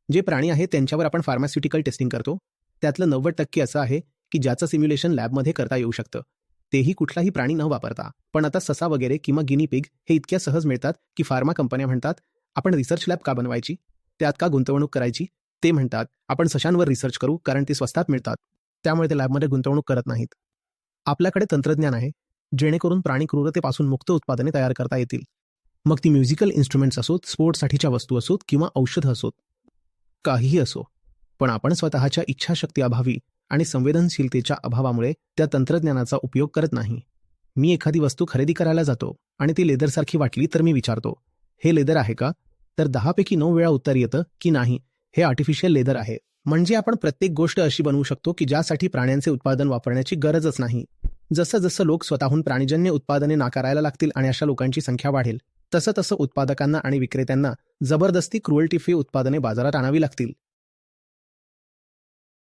जे प्राणी आहेत त्यांच्यावर आपण फार्मास्युटिकल टेस्टिंग करतो त्यातलं 90% असं आहे की ज्याचं सिम्युलेशन लॅबमध्ये करता येऊ शकतं, तेही कुठलाही प्राणी न वापरता. पण आता ससा वगैरे किंवा गिनी पिग हे इतक्या सहज मिळतात की फार्मा कंपन्या म्हणतात आपण रिसर्च लॅब का बनवायची, त्यात का गुंतवणूक करायची. ते म्हणतात आपण सशांवर रिसर्च करू कारण ते स्वस्तात मिळतात, त्यामुळे ते लॅबमध्ये गुंतवणूक करत नाहीत. आपल्याकडे तंत्रज्ञान आहे जेणेकरून प्राणी क्रूरतेपासून मुक्त उत्पादने तयार करता येतील. मग ती म्युझिकल इन्स्ट्रुमेंट्स असोत, स्पोर्ट्ससाठीच्या वस्तू असोत किंवा औषधं असोत, काहीही असो. पण आपण स्वतःच्या इच्छाशक्ती अभावी आणि संवेदनशीलतेच्या अभावामुळे त्या तंत्रज्ञानाचा उपयोग करत नाही. मी एखादी वस्तू खरेदी करायला जातो आणि ती लेदरसारखी वाटली तर मी विचारतो, हे लेदर आहे का? तर 10 पैकी 9 वेळा उत्तर येतं की नाही, हे आर्टिफिशियल लेदर आहे. म्हणजे आपण प्रत्येक गोष्ट अशी बनवू शकतो की ज्यासाठी प्राण्यांचे उत्पादन वापरण्याची गरजच नाही. जसं जसं लोक स्वतःहून प्राणीजन्य उत्पादने नाकारायला लागतील आणि अशा लोकांची संख्या वाढेल, तसं तसं उत्पादकांना आणि विक्रेत्यांना जबरदस्ती क्रुएल्टी फ्री उत्पादने बाजारात आणावी लागतील.